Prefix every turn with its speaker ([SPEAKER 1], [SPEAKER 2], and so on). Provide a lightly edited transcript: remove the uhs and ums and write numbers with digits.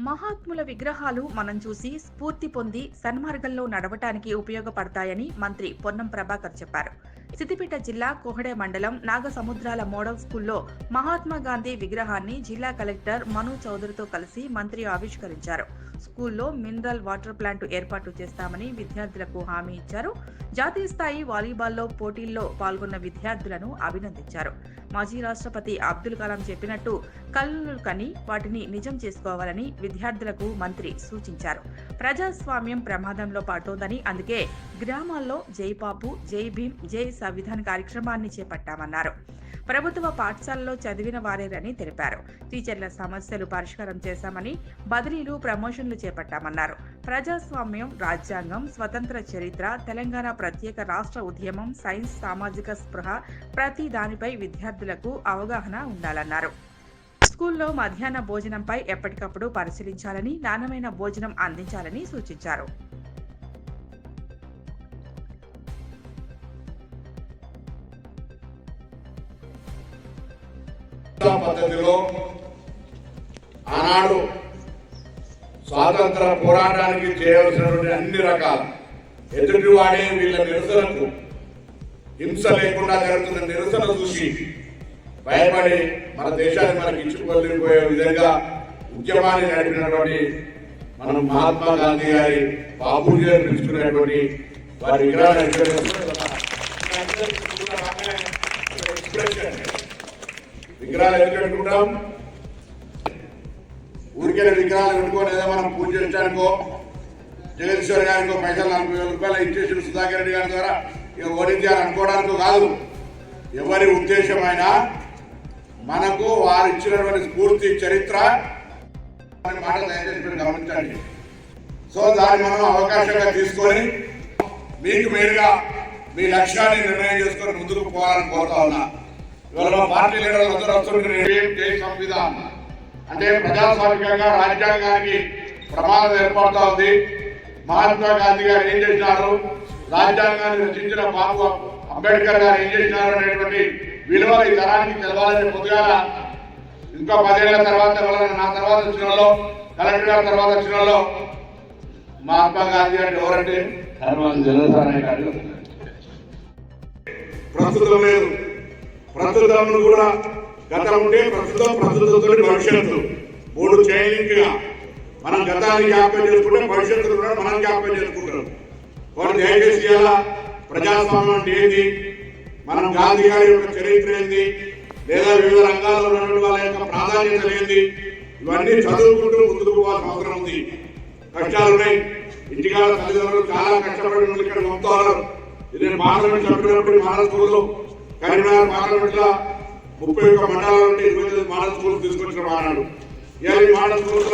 [SPEAKER 1] మహాత్ముల విగ్రహాలు మనం చూసి స్ఫూర్తి పొంది సన్మార్గంలో నడవటానికి ఉపయోగపడతాయని మంత్రి పొన్నం ప్రభాకర్ చెప్పారు. సిద్దిపేట జిల్లా కోహడే మండలం నాగసముద్రాల మోడల్ స్కూల్లో మహాత్మా గాంధీ విగ్రహాన్ని జిల్లా కలెక్టర్ మను చౌదరితో కలిసి మంత్రి ఆవిష్కరించారు. స్కూల్లో మినరల్ వాటర్ ప్లాంట్ ఏర్పాటు చేస్తామని విద్యార్థులకు హామీ ఇచ్చారు. జాతీయ స్థాయి వాలీబాల్లో పోటీల్లో పాల్గొన్న విద్యార్థులను అభినందించారు. మాజీ రాష్ట్రపతి అబ్దుల్ కలాం చెప్పినట్టు కలలు కని వాటిని నిజం చేసుకోవాలని విద్యార్థులకు మంత్రి సూచించారు. ప్రజాస్వామ్యం ప్రమాదంలో పడుతోందని, అందుకే గ్రామాల్లో జై బాపు, జై భీమ్, జై సంవిధాన్ కార్యక్రమాన్ని చేపట్టామన్నారు. ప్రభుత్వ పాఠశాలలో చదివిన వారేనని తెలిపారు. టీచర్ల సమస్యలు పరిష్కారం చేశామని, బదిలీలు, ప్రమోషన్లు చేపట్టామన్నారు. ప్రజాస్వామ్యం, రాజ్యాంగం, స్వతంత్ర చరిత్ర, తెలంగాణ ప్రత్యేక రాష్ట్ర ఉద్యమం, సైన్స్, సామాజిక స్పృహ ప్రతి దానిపై విద్యార్థులకు అవగాహన ఉండాలన్నారు. స్కూల్లో మధ్యాహ్న భోజనంపై ఎప్పటికప్పుడు పరిశీలించాలని, నాణ్యమైన భోజనం అందించాలని సూచించారు.
[SPEAKER 2] పద్ధతిలో ఆనాడు స్వాతంత్ర పోరాటానికి చేయవలసినటువంటి అన్ని రకాల ఎదుటివాడే వీళ్ళ నిరసనకు హింస లేకుండా జరుగుతున్న నిరసన చూసి భయపడి మన దేశాన్ని మనకి ఇచ్చుకోలేకపోయే విధంగా ఉద్యమాన్ని నడిపినటువంటి మనం మహాత్మా గాంధీ గారి బాపూజీ గారు పిలుచుకునేటువంటి వారి విగ్రహాలు ఎందుకు పెట్టుకుంటాం? ఊరికే విగ్రహాలు పెట్టుకొని ఏదో మనం పూజ చేయడానికో, జగదీశ్వర్ గారికో పైసలు 40,000 రూపాయలు ఇచ్చేసిన సుధాకర్ రెడ్డి గారి ద్వారా ఇక ఓడించాలని అనుకోవడానికో కాదు. ఎవరి ఉద్దేశమైనా మనకు వారు ఇచ్చినటువంటి స్ఫూర్తి చరిత్ర మాట దయచేసి గమనించండి. సో దాన్ని మనం అవకాశంగా తీసుకొని మీకు మీరుగా మీ లక్ష్యాన్ని నిర్ణయం చేసుకొని ముందుకు పోవాలని కోరుతా ఉన్నా. ఇవాళ పార్టీ లీడర్లు అందరూ వస్తున్న సంవిధానం అంటే ప్రజాస్వామికంగా రాజ్యాంగానికి ప్రమాదం ఏర్పడుతూ ఉంది. మహాత్మా గాంధీ గారు ఏం చేసినారు, రాజ్యాంగాన్ని రచించిన బాబు అంబేద్కర్ గారు ఏం చేసినారు అనేటువంటి విలువలు ఈ తరానికి తెలవాలని పొద్దుగా ఇంకా 10 ఏళ్ల తర్వాత నా తర్వాత వచ్చిన వాళ్ళు, కలెక్టర్ గారి తర్వాత వచ్చిన వాళ్ళు మహాత్మా గాంధీ అంటే ఎవరంటే ప్రస్తుతం లేదు, ప్రస్తుతం కూడా గతం ఉంటే ప్రస్తుతంతో భవిష్యత్తు 3 చైలింగ్ గా మనం గతాన్ని జ్ఞాపకం చేసుకుంటే భవిష్యత్తు కూడా మనం జ్ఞాపకం చేసుకుంటాం. వారు దయచేసి ఎలా ప్రజాస్వామ్యం అంటే ఏంది, మనం గాంధీ గారి యొక్క చరిత్ర ఏంది, లేదా వివిధ రంగాల్లో ఉన్నటువంటి వాళ్ళ యొక్క ప్రాధాన్యత ఏంది, ఇవన్నీ చదువుకుంటూ ముందుకు పోవాల్సిన అవసరం ఉంది. కష్టాలు ఉన్నాయి, ఇంటికాల తల్లిదండ్రులు చాలా కష్టపడి ఇక్కడ పంపుతున్నారు. ఇది పార్లమెంట్ సభ్యులప్పుడు మహారాజ్ స్కూల్లో కరీంనగర్ పార్లమెంట్ లో 31 మండలాల నుండి 29 మోడల్ స్కూల్ తీసుకొచ్చిన వాడు. Model school